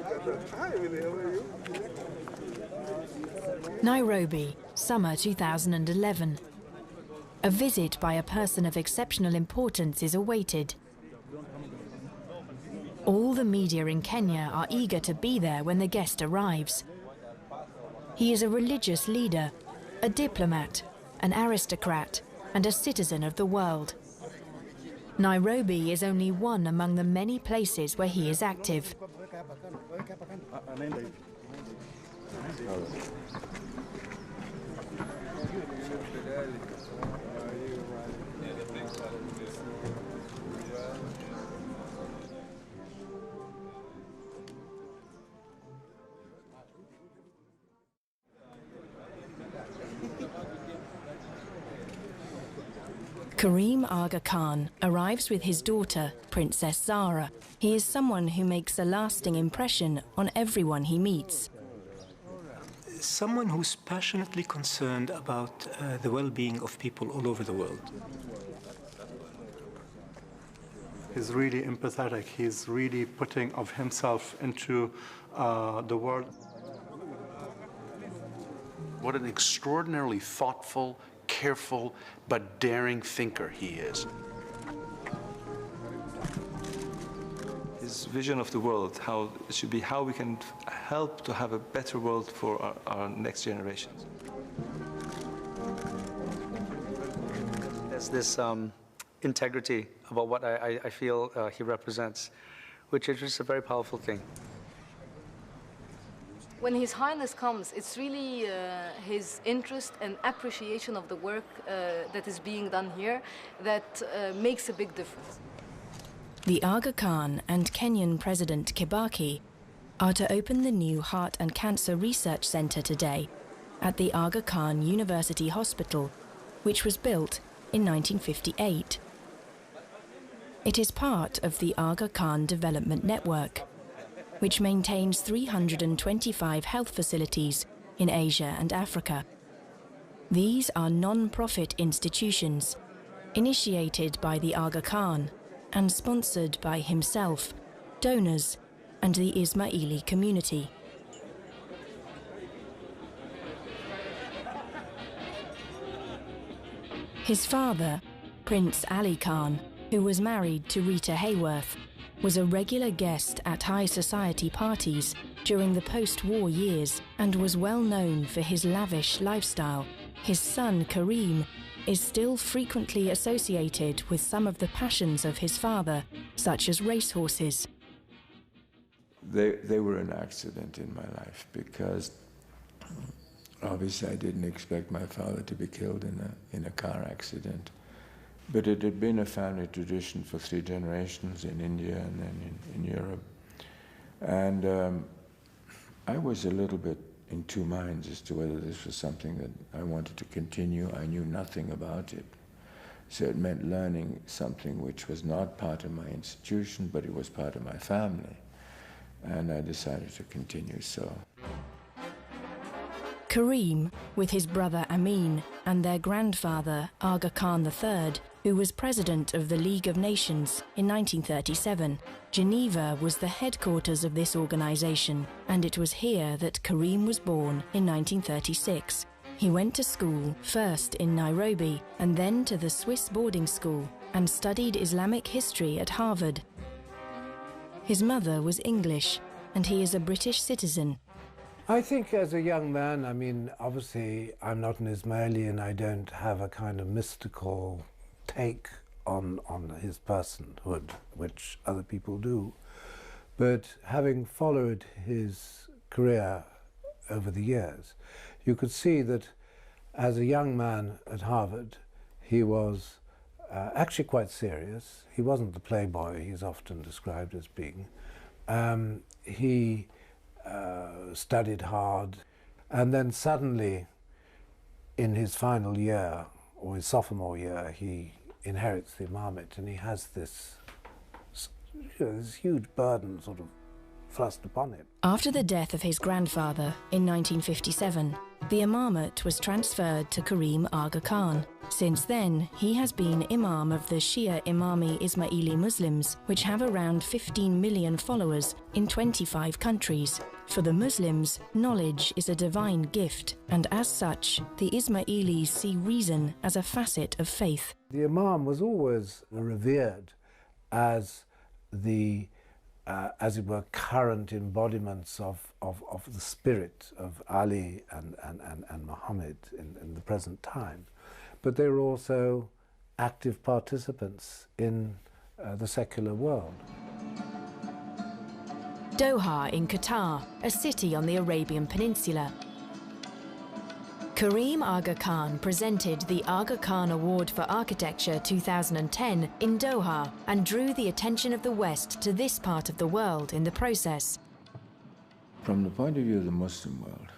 Hi, Emily, how are you? Nairobi, summer 2011. A visit by a person of exceptional importance is awaited. All the media in Kenya are eager to be there when the guest arrives. He is a religious leader, a diplomat, an aristocrat, and a citizen of the world. Nairobi is only one among the many places where he is active. Karim Aga Khan arrives with his daughter, Princess Zara. He is someone who makes a lasting impression on everyone he meets. Someone who's passionately concerned about the well-being of people all over the world. He's really empathetic. He's really putting of himself into the world. What an extraordinarily thoughtful, careful, but daring thinker he is. His vision of the world, how it should be, how we can help to have a better world for our next generations. There's this integrity about what I feel he represents, which is just a very powerful thing. When His Highness comes, it's really his interest and appreciation of the work that is being done here that makes a big difference. The Aga Khan and Kenyan President Kibaki are to open the new Heart and Cancer Research Centre today at the Aga Khan University Hospital, which was built in 1958. It is part of the Aga Khan Development Network, which maintains 325 health facilities in Asia and Africa. These are non-profit institutions, initiated by the Aga Khan and sponsored by himself, donors, and the Ismaili community. His father, Prince Ali Khan, who was married to Rita Hayworth, was a regular guest at high society parties during the post-war years and was well known for his lavish lifestyle. His son, Karim, is still frequently associated with some of the passions of his father, such as racehorses. They were an accident in my life because obviously I didn't expect my father to be killed in a car accident. But it had been a family tradition for 3 generations in India and then in Europe. And I was a little bit in 2 minds as to whether this was something that I wanted to continue. I knew nothing about it. So it meant learning something which was not part of my institution, but it was part of my family. And I decided to continue so. Karim, with his brother Amin and their grandfather Aga Khan III, who was president of the League of Nations in 1937. Geneva was the headquarters of this organization, and it was here that Karim was born in 1936. He went to school first in Nairobi and then to the Swiss boarding school and studied Islamic history at Harvard. His mother was English, and he is a British citizen. I think as a young man, I mean, obviously I'm not an Ismaili and I don't have a kind of mystical take on his personhood, which other people do. But having followed his career over the years, you could see that as a young man at Harvard, he was actually quite serious. He wasn't the playboy he's often described as being. He studied hard, and then suddenly in his final year, or his sophomore year, he inherits the imamate, and he has this, this huge burden sort of thrust upon him. After the death of his grandfather in 1957, the imamate was transferred to Karim Aga Khan. Since then, he has been Imam of the Shia Imami Ismaili Muslims, which have around 15 million followers in 25 countries. For the Muslims, knowledge is a divine gift, and as such, the Ismailis see reason as a facet of faith. The Imam was always revered as the, as it were, current embodiments of the spirit of Ali and Muhammad in the present time. But they were also active participants in the secular world. Doha in Qatar, a city on the Arabian Peninsula. Karim Aga Khan presented the Aga Khan Award for Architecture 2010 in Doha and drew the attention of the West to this part of the world in the process. From the point of view of the Muslim world,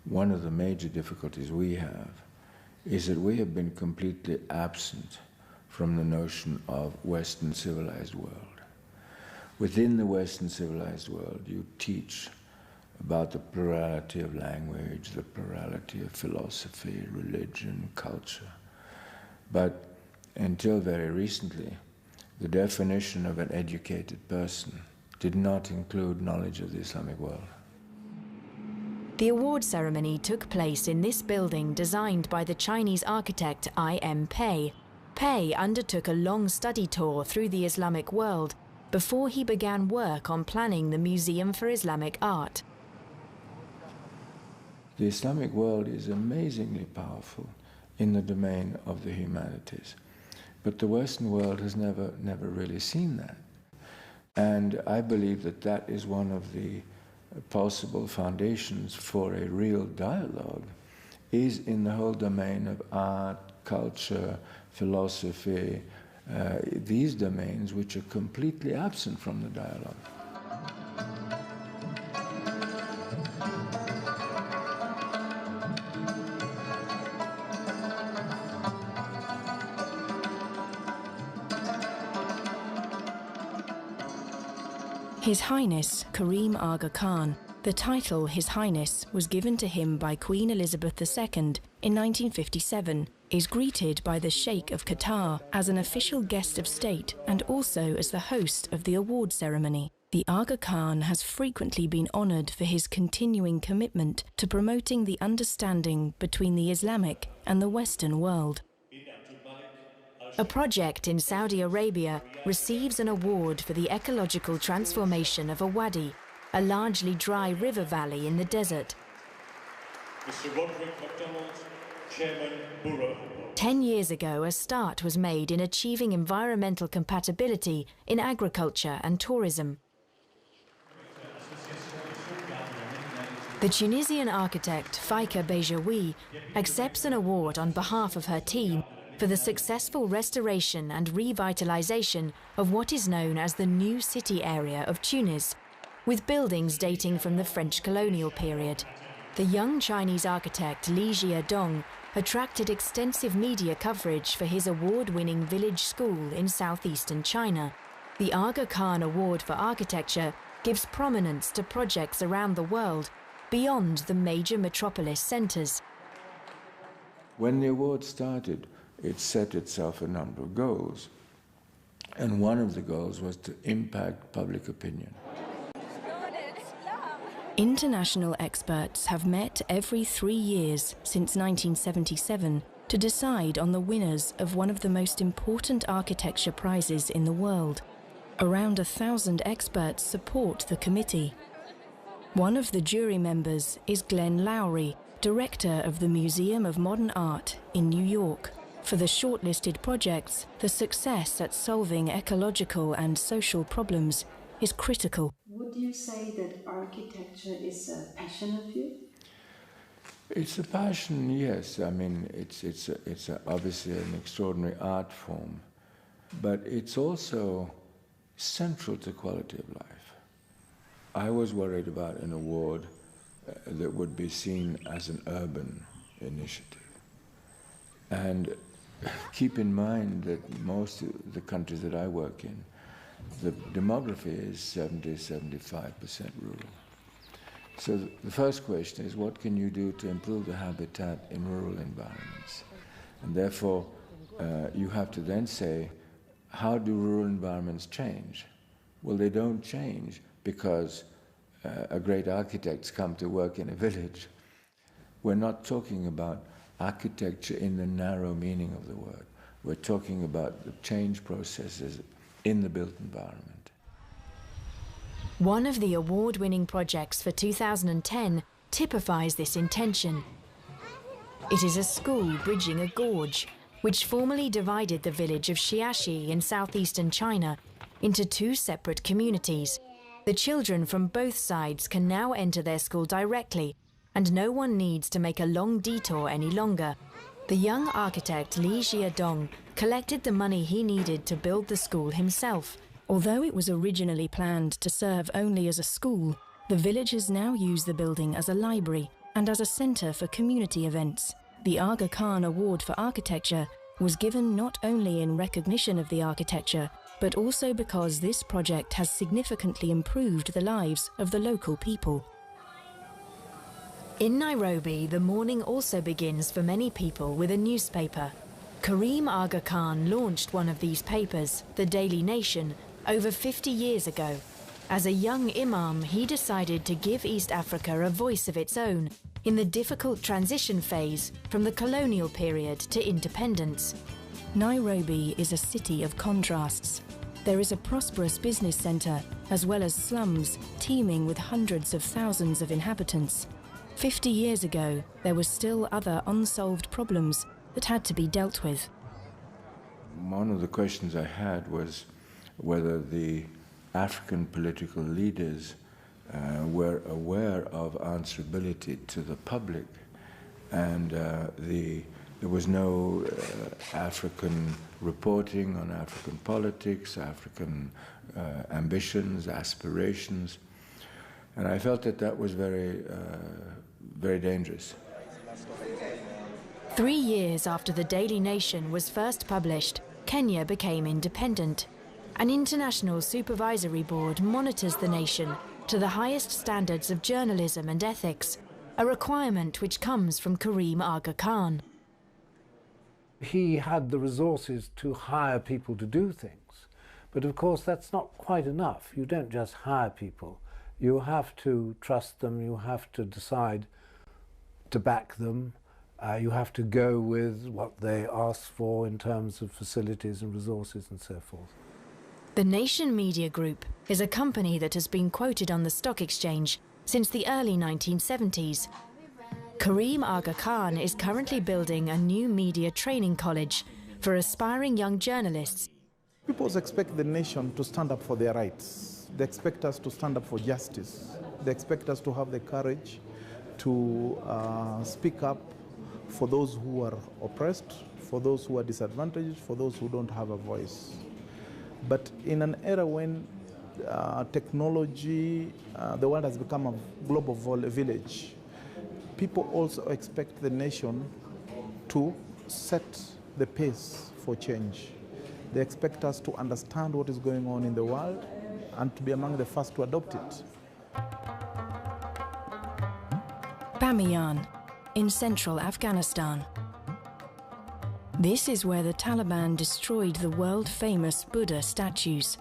one of the major difficulties we have is that we have been completely absent from the notion of Western civilized world. Within the Western civilized world, you teach about the plurality of language, the plurality of philosophy, religion, culture. But until very recently, the definition of an educated person did not include knowledge of the Islamic world. The award ceremony took place in this building designed by the Chinese architect I.M. Pei. Pei undertook a long study tour through the Islamic world before he began work on planning the Museum for Islamic Art. The Islamic world is amazingly powerful in the domain of the humanities, but the Western world has never really seen that. And I believe that that is one of the possible foundations for a real dialogue, is in the whole domain of art, culture, philosophy, these domains which are completely absent from the dialogue. His Highness Karim Aga Khan. The title His Highness was given to him by Queen Elizabeth II in 1957, is greeted by the Sheikh of Qatar as an official guest of state and also as the host of the award ceremony. The Aga Khan has frequently been honoured for his continuing commitment to promoting the understanding between the Islamic and the Western world. A project in Saudi Arabia receives an award for the ecological transformation of a wadi, a largely dry river valley in the desert. Mr. Roderick MacDonald, Chairman, Borough. 10 years ago, a start was made in achieving environmental compatibility in agriculture and tourism. The Tunisian architect Faika Bejaoui accepts an award on behalf of her team for the successful restoration and revitalization of what is known as the New City area of Tunis, with buildings dating from the French colonial period. The young Chinese architect Li Jiadong attracted extensive media coverage for his award-winning village school in southeastern China. The Aga Khan Award for Architecture gives prominence to projects around the world beyond the major metropolis centres. When the award started, it set itself a number of goals, and one of the goals was to impact public opinion. International experts have met every 3 years since 1977 to decide on the winners of one of the most important architecture prizes in the world. Around 1,000 experts support the committee. One of the jury members is Glenn Lowry, director of the Museum of Modern Art in New York. For the shortlisted projects, the success at solving ecological and social problems is critical. Would you say that architecture is a passion of you? It's a passion, yes. I mean, it's obviously an extraordinary art form, but it's also central to quality of life. I was worried about an award that would be seen as an urban initiative. And keep in mind that most of the countries that I work in the demography is 70–75% rural. So the first question is, what can you do to improve the habitat in rural environments? And therefore, you have to then say, how do rural environments change? Well, they don't change because a great architect's come to work in a village. We're not talking about architecture in the narrow meaning of the word. We're talking about the change processes in the built environment. One of the award-winning projects for 2010 typifies this intention. It is a school bridging a gorge, which formerly divided the village of Xiaxi in southeastern China into two separate communities. The children from both sides can now enter their school directly, and no one needs to make a long detour any longer. The young architect Li Jiadong collected the money he needed to build the school himself. Although it was originally planned to serve only as a school, the villagers now use the building as a library and as a centre for community events. The Aga Khan Award for Architecture was given not only in recognition of the architecture, but also because this project has significantly improved the lives of the local people. In Nairobi, the morning also begins for many people with a newspaper. Karim Aga Khan launched one of these papers, the Daily Nation, over 50 years ago. As a young imam, he decided to give East Africa a voice of its own in the difficult transition phase from the colonial period to independence. Nairobi is a city of contrasts. There is a prosperous business centre, as well as slums teeming with hundreds of thousands of inhabitants. 50 years ago, there were still other unsolved problems that had to be dealt with. One of the questions I had was whether the African political leaders were aware of answerability to the public, and there was no African reporting on African politics, African ambitions, aspirations, and I felt that that was very dangerous. 3 years after the Daily Nation was first published, Kenya became independent. An international supervisory board monitors the nation to the highest standards of journalism and ethics, a requirement which comes from Karim Aga Khan. He had the resources to hire people to do things, but of course that's not quite enough. You don't just hire people. You have to trust them, you have to decide to back them, you have to go with what they ask for in terms of facilities and resources and so forth. The Nation Media Group is a company that has been quoted on the stock exchange since the early 1970s. Karim Aga Khan is currently building a new media training college for aspiring young journalists. People expect the nation to stand up for their rights. They expect us to stand up for justice. They expect us to have the courage to speak up for those who are oppressed, for those who are disadvantaged, for those who don't have a voice. But in an era when technology, the world has become a global village, people also expect the nation to set the pace for change. They expect us to understand what is going on in the world and to be among the first to adopt it. Bamiyan, in central Afghanistan. This is where the Taliban destroyed the world-famous Buddha statues.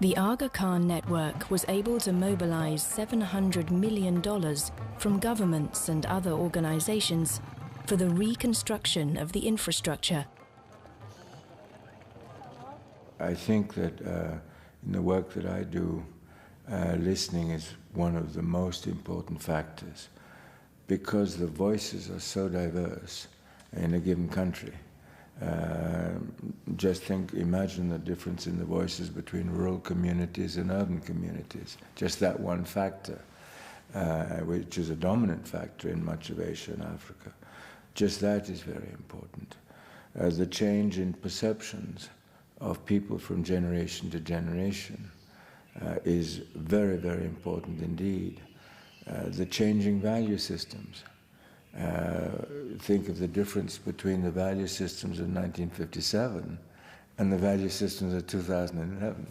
The Aga Khan network was able to mobilize $700 million from governments and other organizations for the reconstruction of the infrastructure. I think that in the work that I do, listening is one of the most important factors, because the voices are so diverse in a given country. Imagine the difference in the voices between rural communities and urban communities. Just that one factor, which is a dominant factor in much of Asia and Africa. Just that is very important. The change in perceptions of people from generation to generation is very, very important indeed. The changing value systems. Think of the difference between the value systems of 1957 and the value systems are 2011.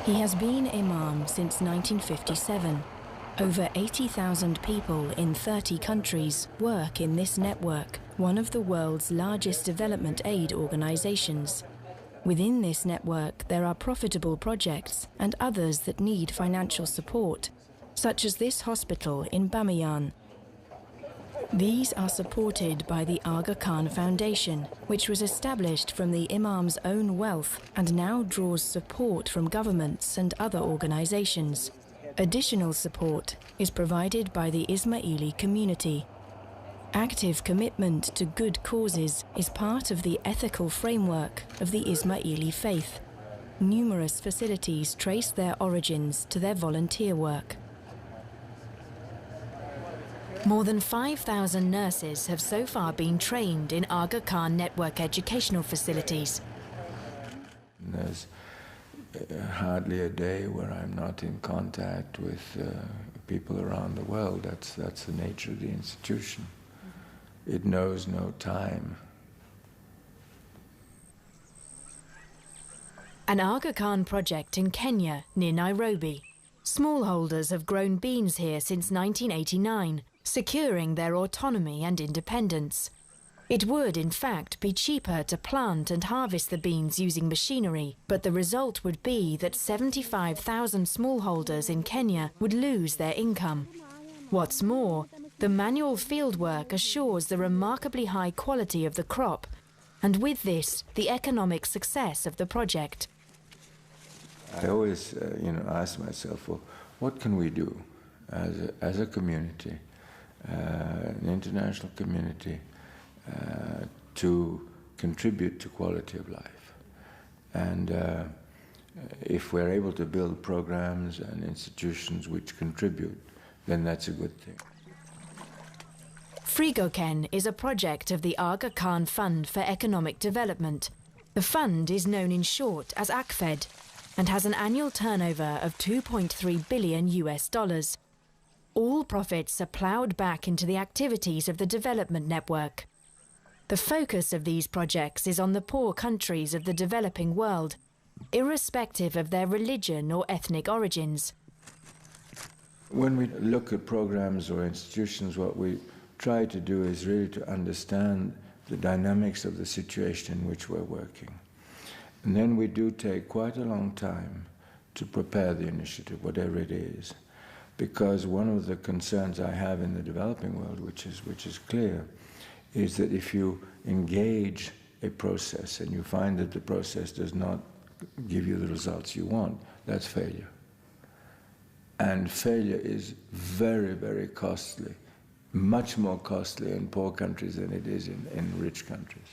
He has been Imam since 1957. Over 80,000 people in 30 countries work in this network, one of the world's largest development aid organizations. Within this network, there are profitable projects and others that need financial support, such as this hospital in Bamiyan. These are supported by the Aga Khan Foundation, which was established from the Imam's own wealth and now draws support from governments and other organizations. Additional support is provided by the Ismaili community. Active commitment to good causes is part of the ethical framework of the Ismaili faith. Numerous facilities trace their origins to their volunteer work. More than 5,000 nurses have so far been trained in Aga Khan network educational facilities. There's hardly a day where I'm not in contact with people around the world. That's the nature of the institution. It knows no time. An Aga Khan project in Kenya, near Nairobi. Smallholders have grown beans here since 1989, securing their autonomy and independence. It would, in fact, be cheaper to plant and harvest the beans using machinery, but the result would be that 75,000 smallholders in Kenya would lose their income. What's more, the manual fieldwork assures the remarkably high quality of the crop, and with this, the economic success of the project. I always, ask myself, well, what can we do as a community, an international community, to contribute to quality of life? And if we're able to build programs and institutions which contribute, then that's a good thing. Frigoken is a project of the Aga Khan Fund for Economic Development. The fund is known in short as ACFED and has an annual turnover of $2.3 billion. All profits are ploughed back into the activities of the development network. The focus of these projects is on the poor countries of the developing world, irrespective of their religion or ethnic origins. When we look at programs or institutions, what we try to do is really to understand the dynamics of the situation in which we're working. And then we do take quite a long time to prepare the initiative, whatever it is. Because one of the concerns I have in the developing world, which is clear, is that if you engage a process and you find that the process does not give you the results you want, that's failure. And failure is very, very costly, much more costly in poor countries than it is in rich countries.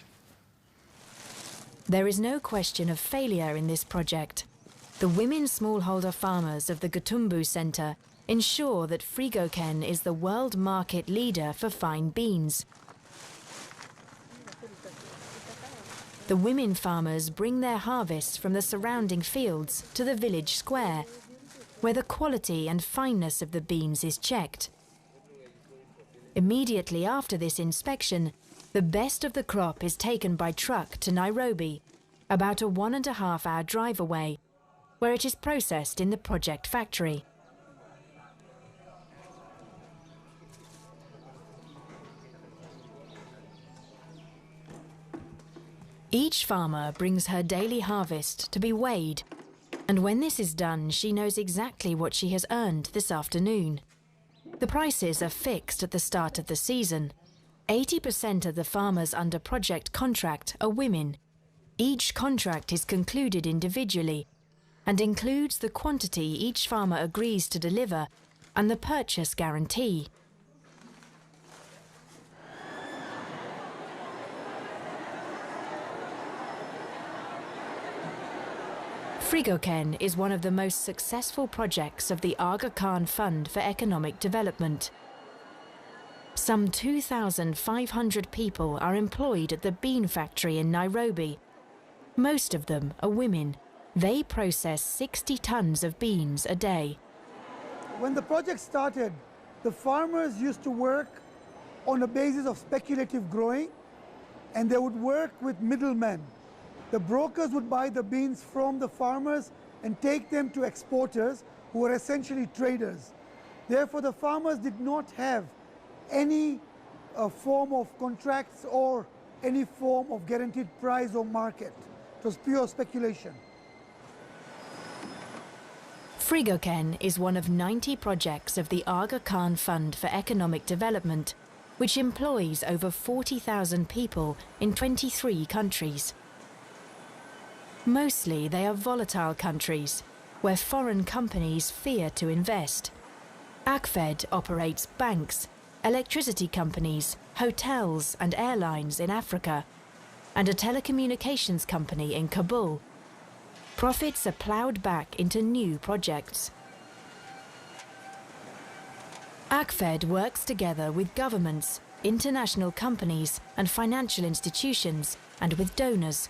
There is no question of failure in this project. The women smallholder farmers of the Gatumbu Centre ensure that Frigoken is the world market leader for fine beans. The women farmers bring their harvests from the surrounding fields to the village square, where the quality and fineness of the beans is checked. Immediately after this inspection, the best of the crop is taken by truck to Nairobi, about a 1.5-hour drive away, where it is processed in the project factory. Each farmer brings her daily harvest to be weighed, and when this is done, she knows exactly what she has earned this afternoon. The prices are fixed at the start of the season. 80% of the farmers under project contract are women. Each contract is concluded individually and includes the quantity each farmer agrees to deliver and the purchase guarantee. Frigoken is one of the most successful projects of the Aga Khan Fund for Economic Development. Some 2,500 people are employed at the bean factory in Nairobi. Most of them are women. They process 60 tons of beans a day. When the project started, the farmers used to work on a basis of speculative growing, and they would work with middlemen. The brokers would buy the beans from the farmers and take them to exporters who were essentially traders. Therefore, the farmers did not have any form of contracts or any form of guaranteed price or market. It was pure speculation. Frigoken is one of 90 projects of the Aga Khan Fund for Economic Development, which employs over 40,000 people in 23 countries. Mostly they are volatile countries, where foreign companies fear to invest. ACFED operates banks, electricity companies, hotels and airlines in Africa, and a telecommunications company in Kabul. Profits are ploughed back into new projects. ACFED works together with governments, international companies and financial institutions, and with donors.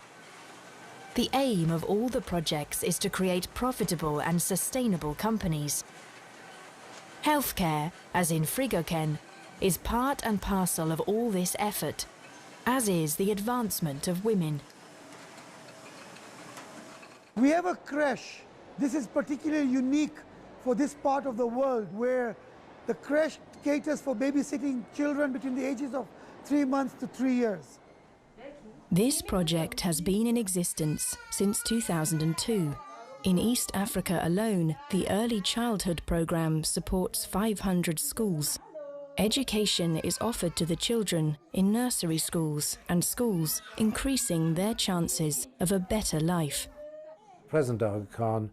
The aim of all the projects is to create profitable and sustainable companies. Healthcare, as in Frigoken, is part and parcel of all this effort, as is the advancement of women. We have a creche. This is particularly unique for this part of the world, where the creche caters for babysitting children between the ages of 3 months to 3 years. This project has been in existence since 2002. In East Africa alone, the Early Childhood Programme supports 500 schools. Education is offered to the children in nursery schools and schools, increasing their chances of a better life. President Aga Khan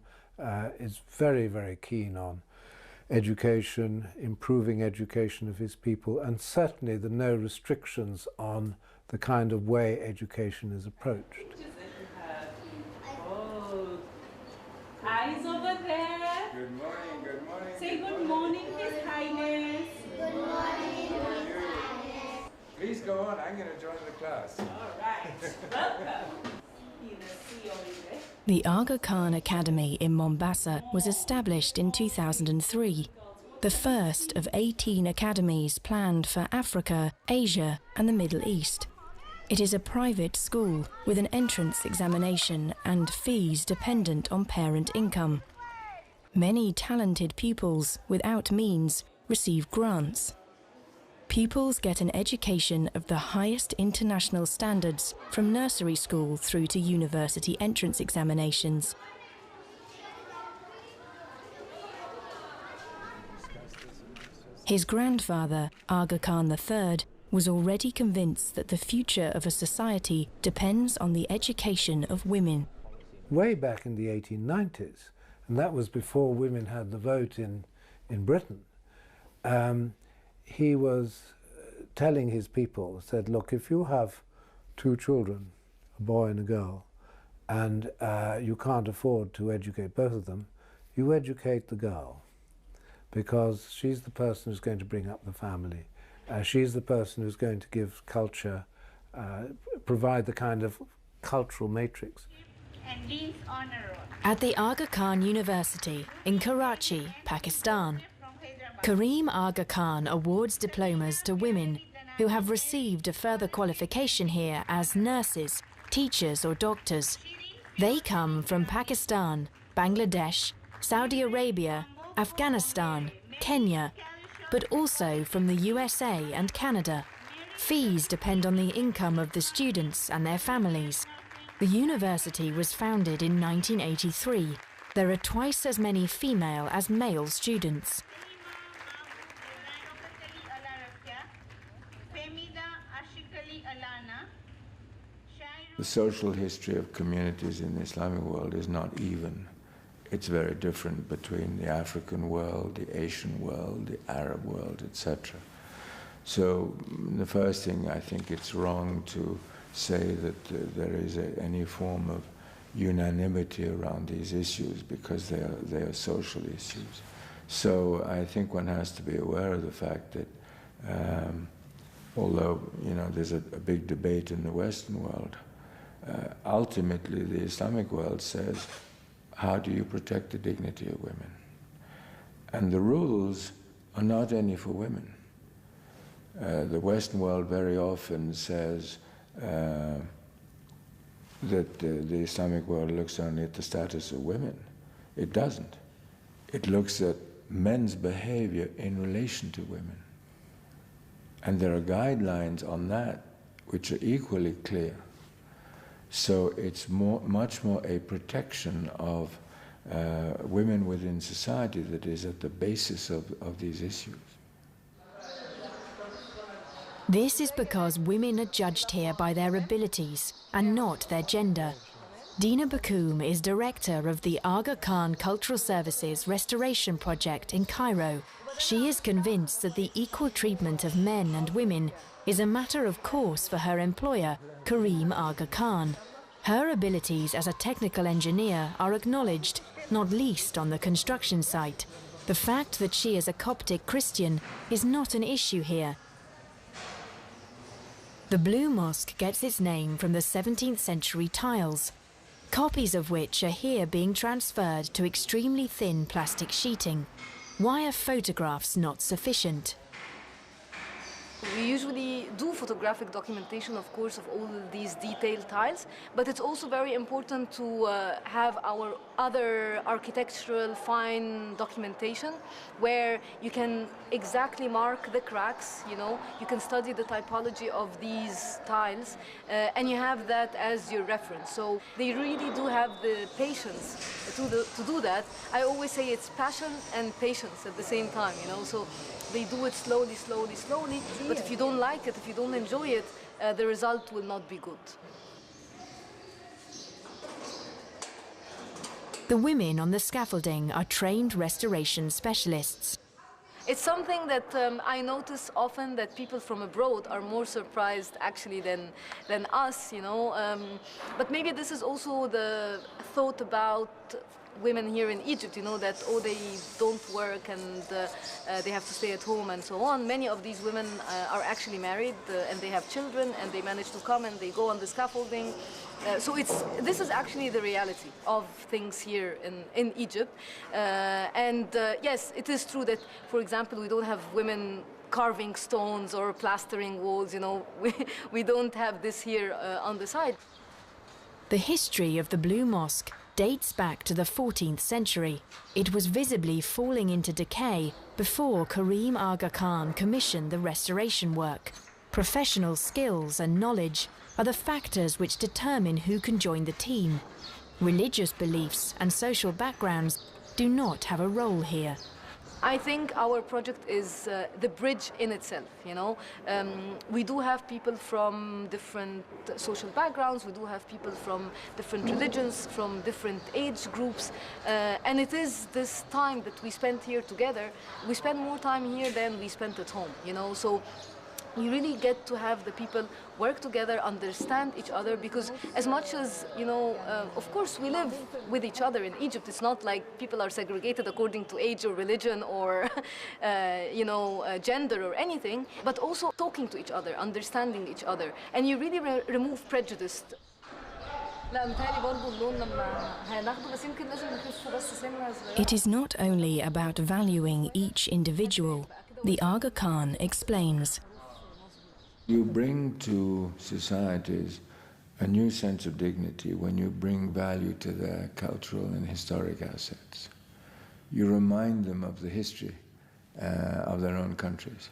is very, very keen on education, improving education of his people, and certainly the no restrictions on the kind of way education is approached. Eyes over there. Good morning, good morning. Say good morning, His Highness. Good morning, His Highness. Please go on, I'm going to join the class. All right, welcome. The Aga Khan Academy in Mombasa was established in 2003, the first of 18 academies planned for Africa, Asia and the Middle East. It is a private school with an entrance examination and fees dependent on parent income. Many talented pupils without means receive grants. Pupils get an education of the highest international standards from nursery school through to university entrance examinations. His grandfather, Aga Khan III, was already convinced that the future of a society depends on the education of women. Way back in the 1890s, and that was before women had the vote in Britain, he was telling his people, said, look, if you have 2 children, a boy and a girl, and you can't afford to educate both of them, you educate the girl, because she's the person who's going to bring up the family. She's the person who's going to give culture, provide the kind of cultural matrix. At the Aga Khan University in Karachi, Pakistan, Karim Aga Khan awards diplomas to women who have received a further qualification here as nurses, teachers or doctors. They come from Pakistan, Bangladesh, Saudi Arabia, Afghanistan, Kenya, but also from the USA and Canada. Fees depend on the income of the students and their families. The university was founded in 1983. There are twice as many female as male students. The social history of communities in the Islamic world is not even. It's very different between the African world, the Asian world, the Arab world, etc. So the first thing, I think it's wrong to say that there is any form of unanimity around these issues, because they are social issues. So I think one has to be aware of the fact that although there's a big debate in the Western world, ultimately the Islamic world says, how do you protect the dignity of women? And the rules are not only for women. The Western world very often says that the Islamic world looks only at the status of women. It doesn't. It looks at men's behavior in relation to women. And there are guidelines on that which are equally clear. So it's much more a protection of women within society that is at the basis of these issues. This is because women are judged here by their abilities and not their gender. Dina Bakoum is director of the Aga Khan Cultural Services Restoration Project in Cairo. She is convinced that the equal treatment of men and women is a matter of course for her employer, Karim Aga Khan. Her abilities as a technical engineer are acknowledged, not least on the construction site. The fact that she is a Coptic Christian is not an issue here. The Blue Mosque gets its name from the 17th century tiles, copies of which are here being transferred to extremely thin plastic sheeting. Why are photographs not sufficient? We usually do photographic documentation, of course, of all these detailed tiles, but it's also very important to have our other architectural fine documentation where you can exactly mark the cracks, you know, you can study the typology of these tiles, and you have that as your reference. So they really do have the patience to do that. I always say it's passion and patience at the same time, you know, so they do it slowly, slowly, slowly, but if you don't like it, if you don't enjoy it, the result will not be good. The women on the scaffolding are trained restoration specialists. It's something that I notice often, that people from abroad are more surprised actually than us, you know. But maybe this is also the thought about women here in Egypt, you know, that, oh, they don't work and they have to stay at home and so on. Many of these women are actually married and they have children and they manage to come and they go on the scaffolding. So this is actually the reality of things here in Egypt. Yes, it is true that, for example, we don't have women carving stones or plastering walls, you know. We don't have this here on the side. The history of the Blue Mosque dates back to the 14th century. It was visibly falling into decay before Karim Aga Khan commissioned the restoration work. Professional skills and knowledge are the factors which determine who can join the team. Religious beliefs and social backgrounds do not have a role here. I think our project is the bridge in itself, you know. We do have people from different social backgrounds, we do have people from different religions, from different age groups, and it is this time that we spend here together. We spend more time here than we spent at home, you know, so you really get to have the people work together, understand each other, because as much as, you know, of course we live with each other in Egypt. It's not like people are segregated according to age or religion or, you know, gender or anything, but also talking to each other, understanding each other, and you really remove prejudice. It is not only about valuing each individual. The Aga Khan explains. You bring to societies a new sense of dignity when you bring value to their cultural and historic assets. You remind them of the history of their own countries.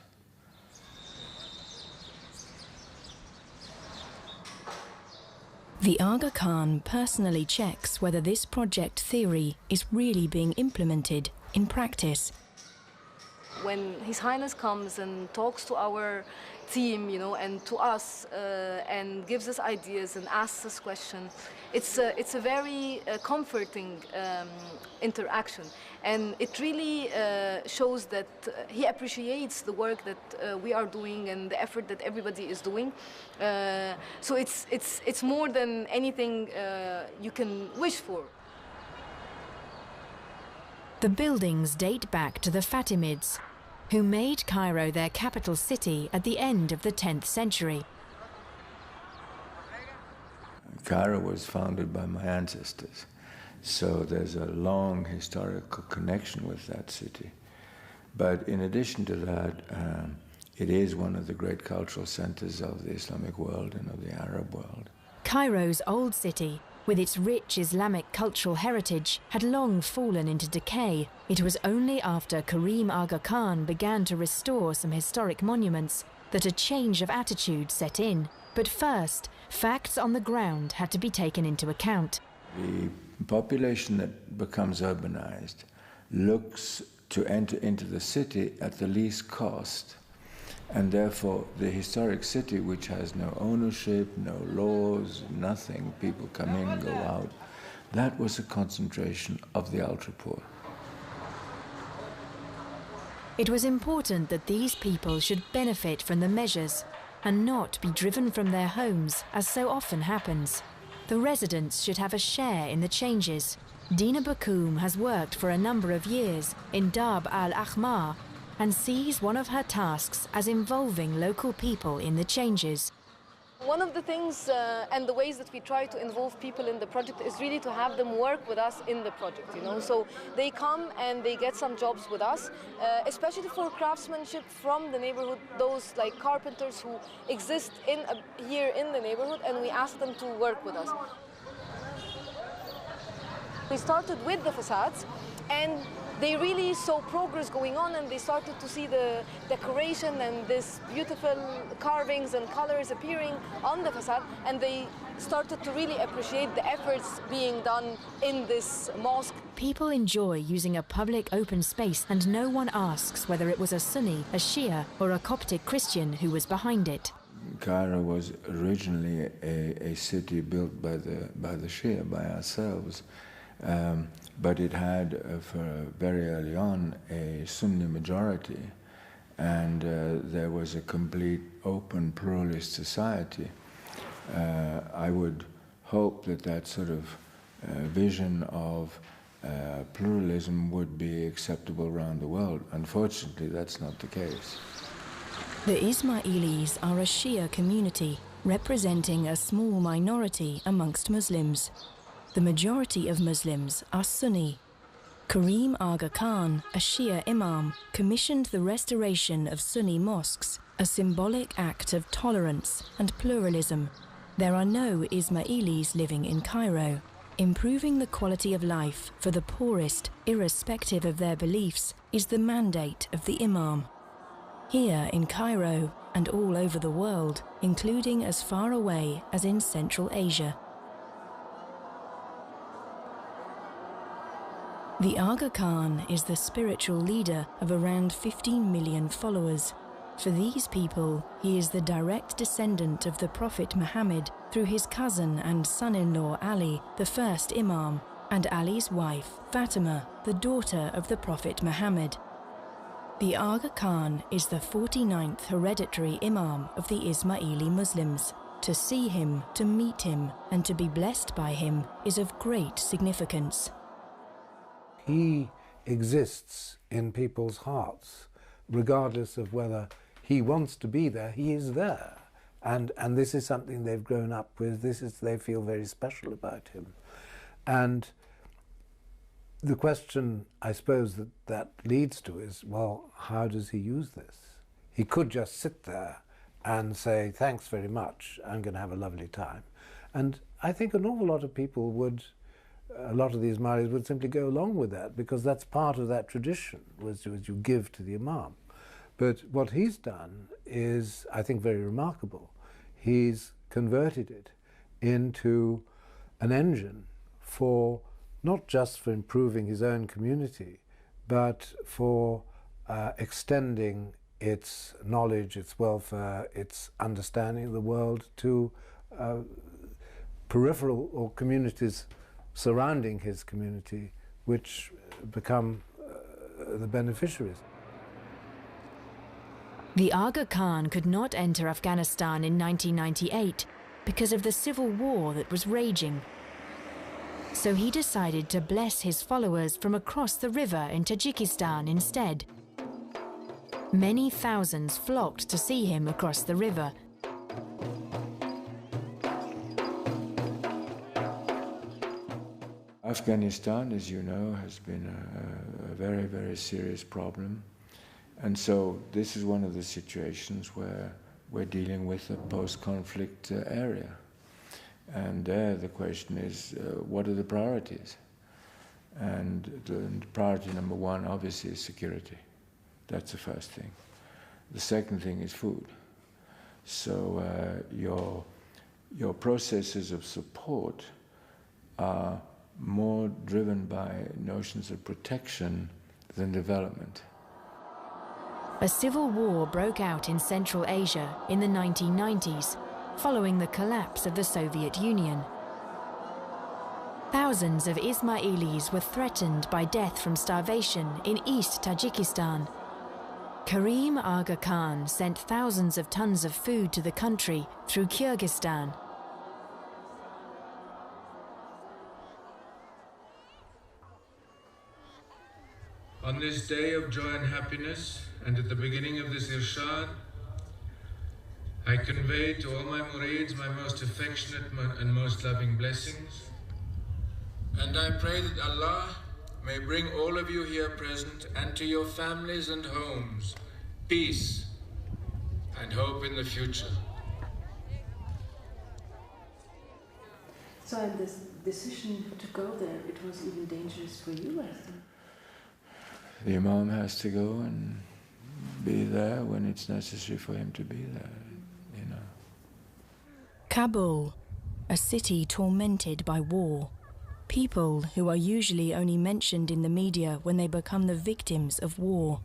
The Aga Khan personally checks whether this project theory is really being implemented in practice. When His Highness comes and talks to our team, you know, and to us, and gives us ideas and asks us questions, it's a very comforting interaction, and it really shows that he appreciates the work that we are doing and the effort that everybody is doing. So it's more than anything you can wish for. The buildings date back to the Fatimids, who made Cairo their capital city at the end of the 10th century. Cairo was founded by my ancestors, so there's a long historical connection with that city. But in addition to that, It is one of the great cultural centers of the Islamic world and of the Arab world. Cairo's old city, with its rich Islamic cultural heritage, had long fallen into decay. It was only after Karim Aga Khan began to restore some historic monuments that a change of attitude set in. But first, facts on the ground had to be taken into account. The population that becomes urbanized looks to enter into the city at the least cost, and therefore the historic city, which has no ownership, no laws, nothing, people come in, go out, that was a concentration of the ultra-poor. It was important that these people should benefit from the measures and not be driven from their homes, as so often happens. The residents should have a share in the changes. Dina Bakoum has worked for a number of years in Darb al-Ahmar and sees one of her tasks as involving local people in the changes. One of the things and the ways that we try to involve people in the project is really to have them work with us in the project, you know. So they come and they get some jobs with us, especially for craftsmanship from the neighborhood, those like carpenters who exist here in the neighborhood, and we ask them to work with us. We started with the facades, and they really saw progress going on, and they started to see the decoration and this beautiful carvings and colors appearing on the facade, and they started to really appreciate the efforts being done in this mosque. People enjoy using a public open space, and no one asks whether it was a Sunni, a Shia or a Coptic Christian who was behind it. Cairo was originally a city built by the Shia, by ourselves. But it had, very early on, a Sunni majority, and there was a complete, open, pluralist society. I would hope that that sort of vision of pluralism would be acceptable around the world. Unfortunately, that's not the case. The Ismailis are a Shia community, representing a small minority amongst Muslims. The majority of Muslims are Sunni. Karim Aga Khan, a Shia imam, commissioned the restoration of Sunni mosques, a symbolic act of tolerance and pluralism. There are no Ismailis living in Cairo. Improving the quality of life for the poorest, irrespective of their beliefs, is the mandate of the imam. Here in Cairo and all over the world, including as far away as in Central Asia. The Aga Khan is the spiritual leader of around 15 million followers. For these people, he is the direct descendant of the Prophet Muhammad through his cousin and son-in-law Ali, the first Imam, and Ali's wife, Fatima, the daughter of the Prophet Muhammad. The Aga Khan is the 49th hereditary Imam of the Ismaili Muslims. To see him, to meet him, and to be blessed by him is of great significance. He exists in people's hearts, regardless of whether he wants to be there, he is there. And this is something they've grown up with, they feel very special about him. And the question, I suppose, that leads to is, well, how does he use this? He could just sit there and say, thanks very much, I'm going to have a lovely time. And I think an awful lot of people would, a lot of these Ismailis would simply go along with that, because that's part of that tradition, was you give to the Imam. But what he's done is, I think, very remarkable. He's converted it into an engine for, not just for improving his own community, but for extending its knowledge, its welfare, its understanding of the world to peripheral or communities surrounding his community, which become the beneficiaries. The Aga Khan could not enter Afghanistan in 1998 because of the civil war that was raging. So he decided to bless his followers from across the river in Tajikistan instead. Many thousands flocked to see him across the river. Afghanistan, as you know, has been a very, very serious problem. And so this is one of the situations where we're dealing with a post-conflict area. And there the question is, what are the priorities? And priority number one, obviously, is security. That's the first thing. The second thing is food. So your processes of support are more driven by notions of protection than development. A civil war broke out in Central Asia in the 1990s, following the collapse of the Soviet Union. Thousands of Ismailis were threatened by death from starvation in East Tajikistan. Karim Aga Khan sent thousands of tons of food to the country through Kyrgyzstan. On this day of joy and happiness, and at the beginning of this irshad, I convey to all my murids my most affectionate and most loving blessings. And I pray that Allah may bring all of you here present and to your families and homes peace and hope in the future. So and this decision to go there, it was even dangerous for you, I think. The Imam has to go and be there when it's necessary for him to be there, you know. Kabul, a city tormented by war. People who are usually only mentioned in the media when they become the victims of war.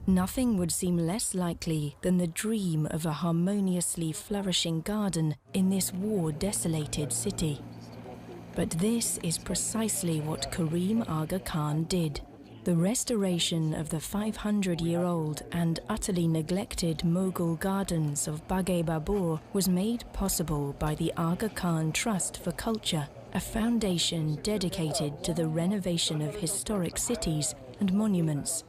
Nothing would seem less likely than the dream of a harmoniously flourishing garden in this war-desolated city. But this is precisely what Karim Aga Khan did. The restoration of the 500-year-old and utterly neglected Mughal gardens of Baghe Babur was made possible by the Aga Khan Trust for Culture, a foundation dedicated to the renovation of historic cities and monuments.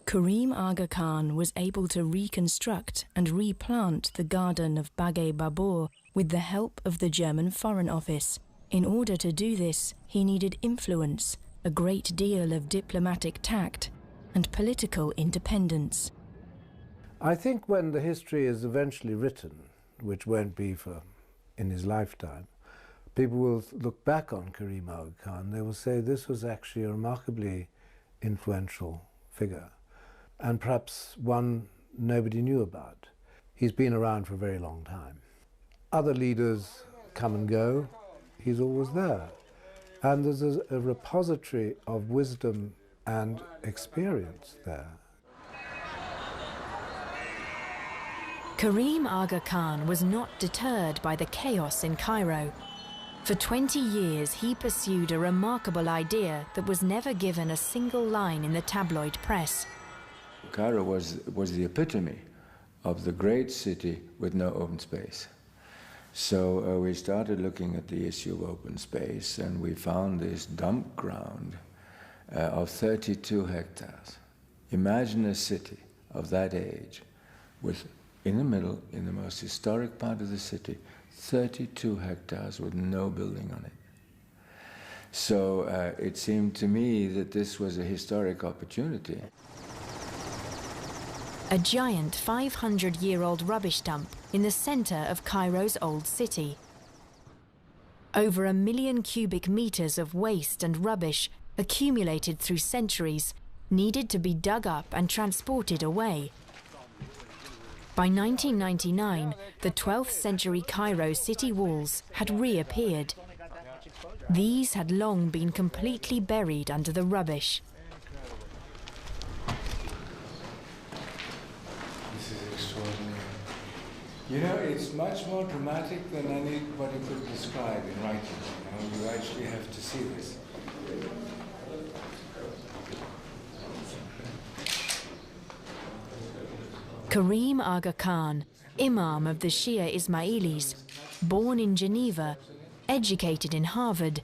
Karim Aga Khan was able to reconstruct and replant the garden of Baghe Babur with the help of the German Foreign Office. In order to do this, he needed influence, a great deal of diplomatic tact, and political independence. I think when the history is eventually written, which won't be in his lifetime, people will look back on Karim Aga Khan. They will say this was actually a remarkably influential figure, and perhaps one nobody knew about. He's been around for a very long time. Other leaders come and go. He's always there. And there's a repository of wisdom and experience there. Karim Aga Khan was not deterred by the chaos in Cairo. For 20 years, he pursued a remarkable idea that was never given a single line in the tabloid press. Cairo was the epitome of the great city with no open space. So we started looking at the issue of open space, and we found this dump ground of 32 hectares. Imagine a city of that age with, in the middle, in the most historic part of the city, 32 hectares with no building on it. So it seemed to me that this was a historic opportunity. A giant 500-year-old rubbish dump in the center of Cairo's old city. Over 1 million cubic meters of waste and rubbish accumulated through centuries needed to be dug up and transported away. By 1999, the 12th century Cairo city walls had reappeared. These had long been completely buried under the rubbish. You know, it's much more dramatic than anybody could describe in writing. You know, you actually have to see this. Karim Aga Khan, Imam of the Shia Ismailis, born in Geneva, educated in Harvard,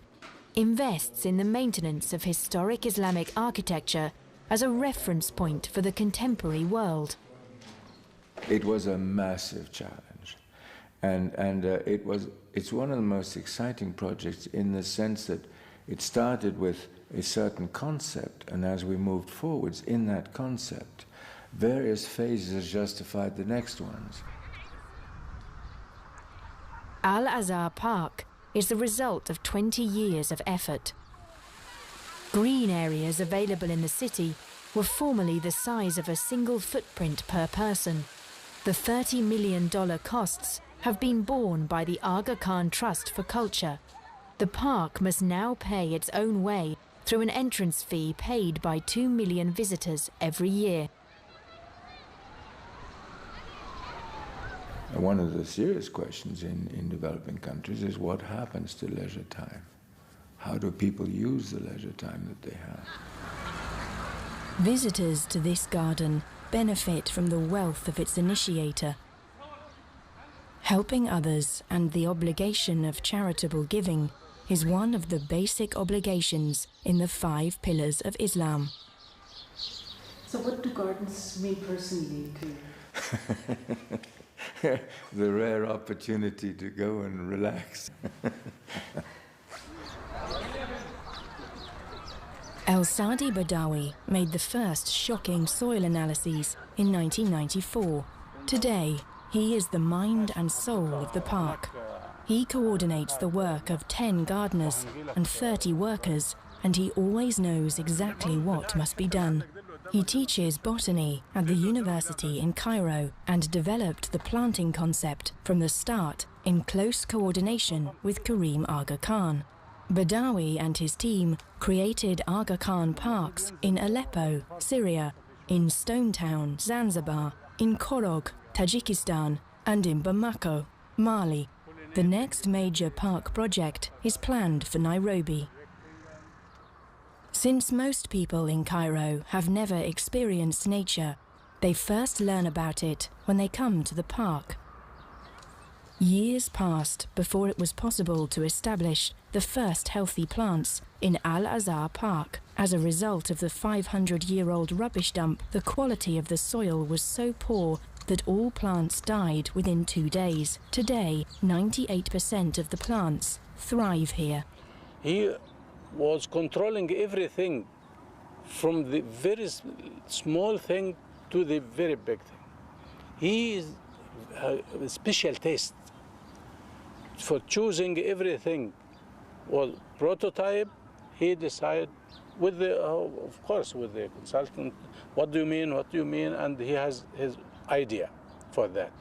invests in the maintenance of historic Islamic architecture as a reference point for the contemporary world. It was a massive challenge, and it's one of the most exciting projects in the sense that it started with a certain concept, and as we moved forwards in that concept, various phases justified the next ones. Al-Azhar Park is the result of 20 years of effort. Green areas available in the city were formerly the size of a single footprint per person. The $30 million costs have been borne by the Aga Khan Trust for Culture. The park must now pay its own way through an entrance fee paid by 2 million visitors every year. One of the serious questions in developing countries is what happens to leisure time? How do people use the leisure time that they have? Visitors to this garden benefit from the wealth of its initiator. Helping others and the obligation of charitable giving is one of the basic obligations in the 5 pillars of Islam. So what do gardens mean personally to you? The rare opportunity to go and relax. El Sadi Badawi made the first shocking soil analyses in 1994. Today, he is the mind and soul of the park. He coordinates the work of 10 gardeners and 30 workers, and he always knows exactly what must be done. He teaches botany at the university in Cairo and developed the planting concept from the start in close coordination with Karim Aga Khan. Badawi and his team created Aga Khan parks in Aleppo, Syria, in Stone Town, Zanzibar, in Korog, Tajikistan, and in Bamako, Mali. The next major park project is planned for Nairobi. Since most people in Cairo have never experienced nature, they first learn about it when they come to the park. Years passed before it was possible to establish the first healthy plants in Al-Azhar Park. As a result of the 500-year-old rubbish dump, the quality of the soil was so poor that all plants died within 2 days. Today, 98% of the plants thrive here. He was controlling everything, from the very small thing to the very big thing. He is a special taste for choosing everything. Well, prototype, he decided with the, of course, with the consultant, what do you mean, and he has his idea for that.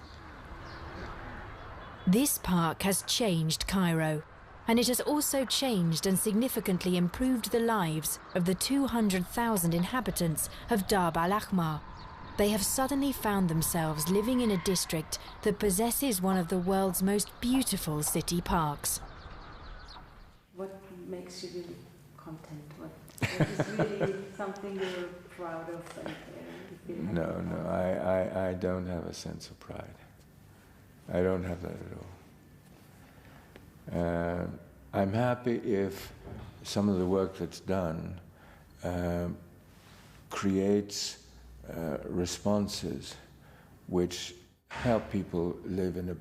This park has changed Cairo, and it has also changed and significantly improved the lives of the 200,000 inhabitants of Darb al-Ahmar. They have suddenly found themselves living in a district that possesses one of the world's most beautiful city parks. What makes you really content? What is really something you're proud of? And, No, I don't have a sense of pride. I don't have that at all. I'm happy if some of the work that's done creates responses which help people live in a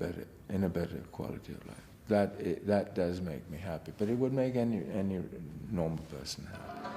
better quality of life. That does make me happy, but it would make any normal person happy.